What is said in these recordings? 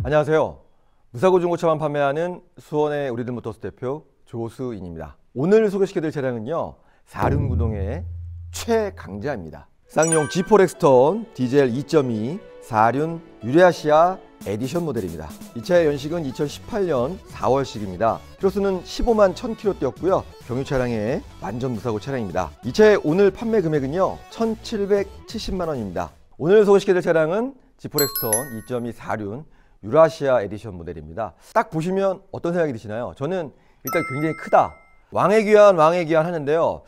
안녕하세요. 무사고 중고차만 판매하는 수원의 우리들 모터스 대표 조수인입니다. 오늘 소개시켜드릴 차량은요, 사륜구동의 최강자입니다. 쌍용 G4 렉스턴 디젤 2.2 4륜 유레아시아 에디션 모델입니다. 이 차의 연식은 2018년 4월식입니다. 키로수는 15만 1000km 뛰었고요. 경유 차량의 완전 무사고 차량입니다. 이 차의 오늘 판매 금액은요 1770만원입니다. 오늘 소개시켜드릴 차량은 G4 렉스턴 2.2 4륜 유라시아 에디션 모델입니다. 딱 보시면 어떤 생각이 드시나요? 저는 일단 굉장히 크다, 왕의 귀환 하는데요,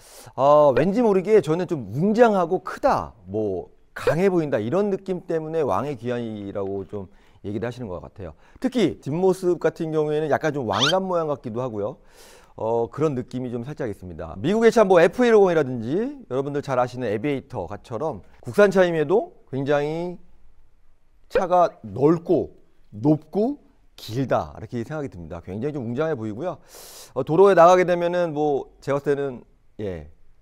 왠지 모르게 저는 좀 웅장하고 크다, 뭐 강해 보인다, 이런 느낌 때문에 왕의 귀환이라고 좀 얘기를 하시는 것 같아요. 특히 뒷모습 같은 경우에는 약간 좀 왕관 모양 같기도 하고요. 그런 느낌이 좀 살짝 있습니다. 미국의 차 뭐 F150이라든지 여러분들 잘 아시는 에비에이터처럼 국산차임에도 굉장히 차가 넓고 높고 길다, 이렇게 생각이 듭니다. 굉장히 좀 웅장해 보이고요. 도로에 나가게 되면은 뭐 제가 봤을 때는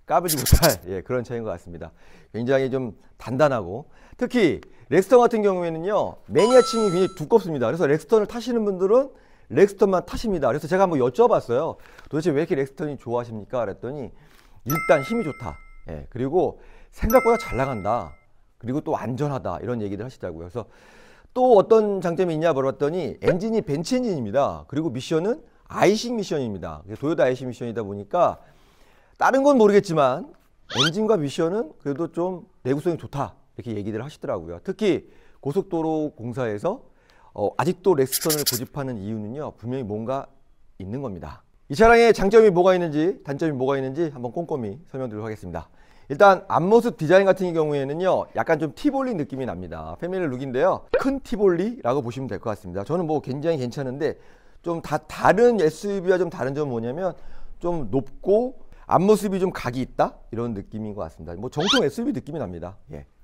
까불지 못할 그런 차인 것 같습니다. 굉장히 좀 단단하고, 특히 렉스턴 같은 경우에는요 매니아층이 굉장히 두껍습니다. 그래서 렉스턴을 타시는 분들은 렉스턴만 타십니다. 그래서 제가 한번 여쭤봤어요. 도대체 왜 이렇게 렉스턴이 좋아하십니까? 그랬더니 일단 힘이 좋다, 그리고 생각보다 잘 나간다, 그리고 또 안전하다, 이런 얘기를 하시더라고요. 그래서 또 어떤 장점이 있냐 물어봤더니 엔진이 벤츠 엔진입니다. 그리고 미션은 아이싱 미션입니다. 도요타 아이싱 미션이다 보니까 다른 건 모르겠지만 엔진과 미션은 그래도 좀 내구성이 좋다, 이렇게 얘기를 하시더라고요. 특히 고속도로 공사에서 아직도 렉스턴을 고집하는 이유는요 분명히 뭔가 있는 겁니다. 이 차량의 장점이 뭐가 있는지 단점이 뭐가 있는지 한번 꼼꼼히 설명드리도록 하겠습니다. 일단 앞모습 디자인 같은 경우에는요 약간 좀 티볼리 느낌이 납니다. 패밀리 룩인데요, 큰 티볼리라고 보시면 될 것 같습니다. 저는 뭐 굉장히 괜찮은데, 좀 다른 SUV와 좀 다른 점은 뭐냐면 좀 높고 앞모습이 좀 각이 있다, 이런 느낌인 것 같습니다. 뭐 정통 SUV 느낌이 납니다.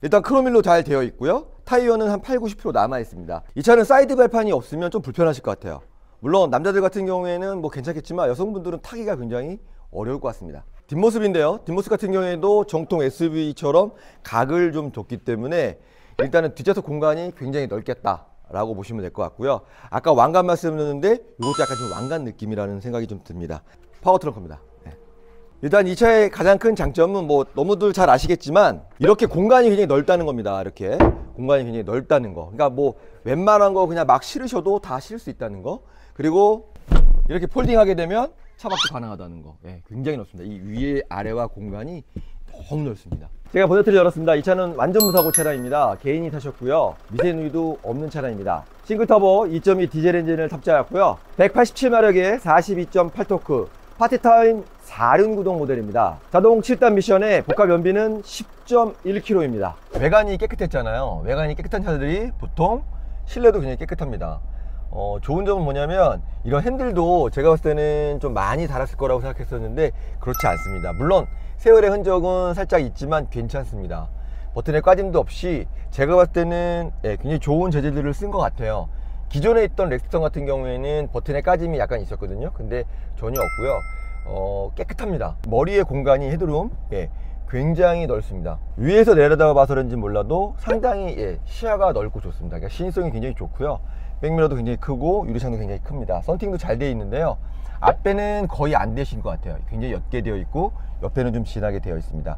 일단 크롬일로 잘 되어 있고요. 타이어는 한 80~90% 남아 있습니다. 이 차는 사이드 발판이 없으면 좀 불편하실 것 같아요. 물론 남자들 같은 경우에는 뭐 괜찮겠지만 여성분들은 타기가 굉장히 어려울 것 같습니다. 뒷모습인데요, 뒷모습 같은 경우에도 정통 SUV처럼 각을 좀 줬기 때문에 일단은 뒷좌석 공간이 굉장히 넓겠다 라고 보시면 될 것 같고요. 아까 왕관 말씀드렸는데 이것도 약간 좀 왕관 느낌이라는 생각이 좀 듭니다. 파워 트렁크입니다. 일단 이 차의 가장 큰 장점은 뭐 너무들 잘 아시겠지만 이렇게 공간이 굉장히 넓다는 겁니다. 이렇게 공간이 굉장히 넓다는 거, 그러니까 뭐 웬만한 거 그냥 막 실으셔도 다 실을 수 있다는 거, 그리고 이렇게 폴딩하게 되면 차박도 가능하다는 거, 굉장히 넓습니다. 이 위에 아래와 공간이 너무 넓습니다. 제가 보네트를 열었습니다. 이 차는 완전 무사고 차량입니다. 개인이 타셨고요. 미세누이도 없는 차량입니다. 싱글터보 2.2 디젤 엔진을 탑재하였고요. 187마력의 42.8토크 파티타임 4륜 구동 모델입니다. 자동 7단 미션의 복합 연비는 10.1km입니다. 외관이 깨끗했잖아요. 외관이 깨끗한 차들이 보통 실내도 굉장히 깨끗합니다. 좋은 점은 뭐냐면 이런 핸들도 제가 봤을 때는 좀 많이 달았을 거라고 생각했었는데 그렇지 않습니다. 물론 세월의 흔적은 살짝 있지만 괜찮습니다. 버튼에 까짐도 없이 제가 봤을 때는 굉장히 좋은 재질들을 쓴 것 같아요. 기존에 있던 렉스턴 같은 경우에는 버튼에 까짐이 약간 있었거든요. 근데 전혀 없고요. 깨끗합니다. 머리의 공간이 헤드룸 굉장히 넓습니다. 위에서 내려다 봐서 그런지 몰라도 상당히 시야가 넓고 좋습니다. 그러니까 시인성이 굉장히 좋고요. 백미러도 굉장히 크고 유리창도 굉장히 큽니다. 썬팅도 잘 되어 있는데요, 앞에는 거의 안 되신 것 같아요. 굉장히 옅게 되어 있고 옆에는 좀 진하게 되어 있습니다.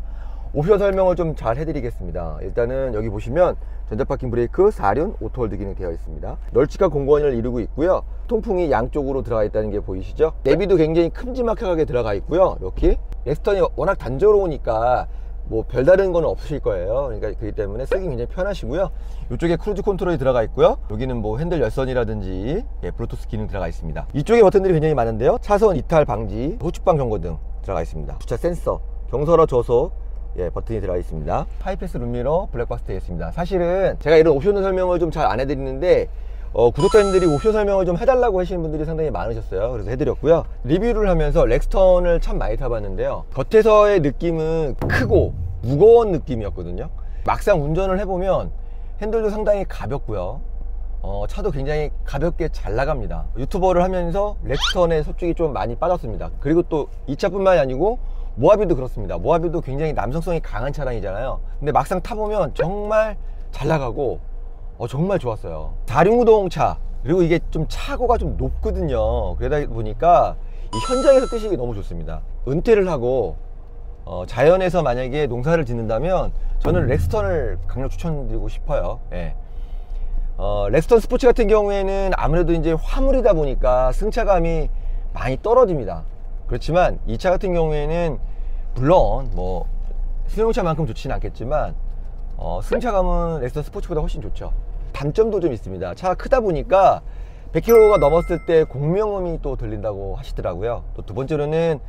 옵션 설명을 좀 잘 해드리겠습니다. 일단은 여기 보시면 전자파킹 브레이크 4륜 오토홀드 기능 되어 있습니다. 널찍한 공간을 이루고 있고요. 통풍이 양쪽으로 들어가 있다는 게 보이시죠? 내비도 굉장히 큼지막하게 들어가 있고요. 이렇게 렉스턴이 워낙 단조로우니까 뭐 별다른 건 없으실 거예요. 그러니까 그렇기 때문에 쓰기 굉장히 편하시고요. 이쪽에 크루즈 컨트롤이 들어가 있고요. 여기는 뭐 핸들 열선이라든지 블루투스 기능 들어가 있습니다. 이쪽에 버튼들이 굉장히 많은데요, 차선 이탈 방지, 후측방 경고등 들어가 있습니다. 주차 센서, 경사로 저속 버튼이 들어가 있습니다. 하이패스 룸미러, 블랙박스 되어 있습니다. 사실은 제가 이런 옵션 설명을 좀 잘 안 해드리는데 구독자님들이 옵션 설명을 좀 해달라고 하시는 분들이 상당히 많으셨어요. 그래서 해드렸고요. 리뷰를 하면서 렉스턴을 참 많이 타봤는데요, 겉에서의 느낌은 크고 무거운 느낌이었거든요. 막상 운전을 해보면 핸들도 상당히 가볍고요, 차도 굉장히 가볍게 잘 나갑니다. 유튜버를 하면서 렉스턴에 솔직히 좀 많이 빠졌습니다. 그리고 또 이 차뿐만이 아니고 모하비도 그렇습니다. 모하비도 굉장히 남성성이 강한 차량이잖아요. 근데 막상 타보면 정말 잘 나가고 정말 좋았어요. 4륜구동차, 그리고 이게 좀 차고가 좀 높거든요. 그러다 보니까 이 현장에서 뜨시기 너무 좋습니다. 은퇴를 하고 자연에서 만약에 농사를 짓는다면 저는 렉스턴을 강력 추천드리고 싶어요. 예. 렉스턴 스포츠 같은 경우에는 아무래도 이제 화물이다 보니까 승차감이 많이 떨어집니다. 그렇지만 이 차 같은 경우에는 물론 뭐 승용차만큼 좋지는 않겠지만 승차감은 렉스턴 스포츠보다 훨씬 좋죠. 단점도 좀 있습니다. 차가 크다 보니까 100km가 넘었을 때 공명음이 또 들린다고 하시더라고요. 또 두 번째로는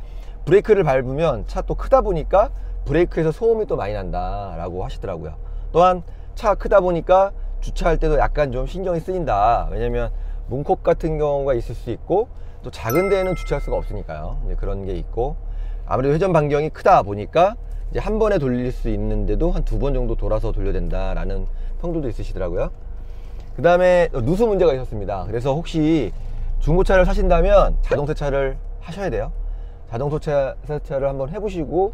브레이크를 밟으면 차 또 크다 보니까 브레이크에서 소음이 또 많이 난다 라고 하시더라고요. 또한 차가 크다 보니까 주차할 때도 약간 좀 신경이 쓰인다. 왜냐면 문콕 같은 경우가 있을 수 있고 또 작은 데에는 주차할 수가 없으니까요. 이제 그런 게 있고, 아무래도 회전 반경이 크다 보니까 이제 한 번에 돌릴 수 있는데도 한 2번 정도 돌아서 돌려야 된다라는 평들도 있으시더라고요. 그 다음에 누수 문제가 있었습니다. 그래서 혹시 중고차를 사신다면 자동 세차를 하셔야 돼요. 자동 세차를 한번 해보시고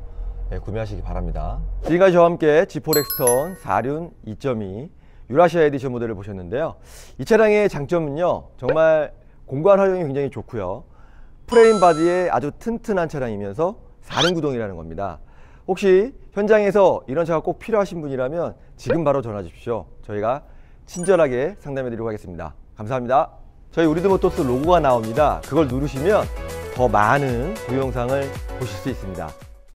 구매하시기 바랍니다. 지금까지 저와 함께 지포 렉스턴 4륜 2.2 유라시아 에디션 모델을 보셨는데요. 이 차량의 장점은요, 정말 공간 활용이 굉장히 좋고요, 프레임 바디에 아주 튼튼한 차량이면서 4륜 구동이라는 겁니다. 혹시 현장에서 이런 차가 꼭 필요하신 분이라면 지금 바로 전화 주십시오. 저희가 친절하게 상담해 드리도록 하겠습니다. 감사합니다. 저희 우리들모터스 로고가 나옵니다. 그걸 누르시면 더 많은 동영상을 보실 수 있습니다.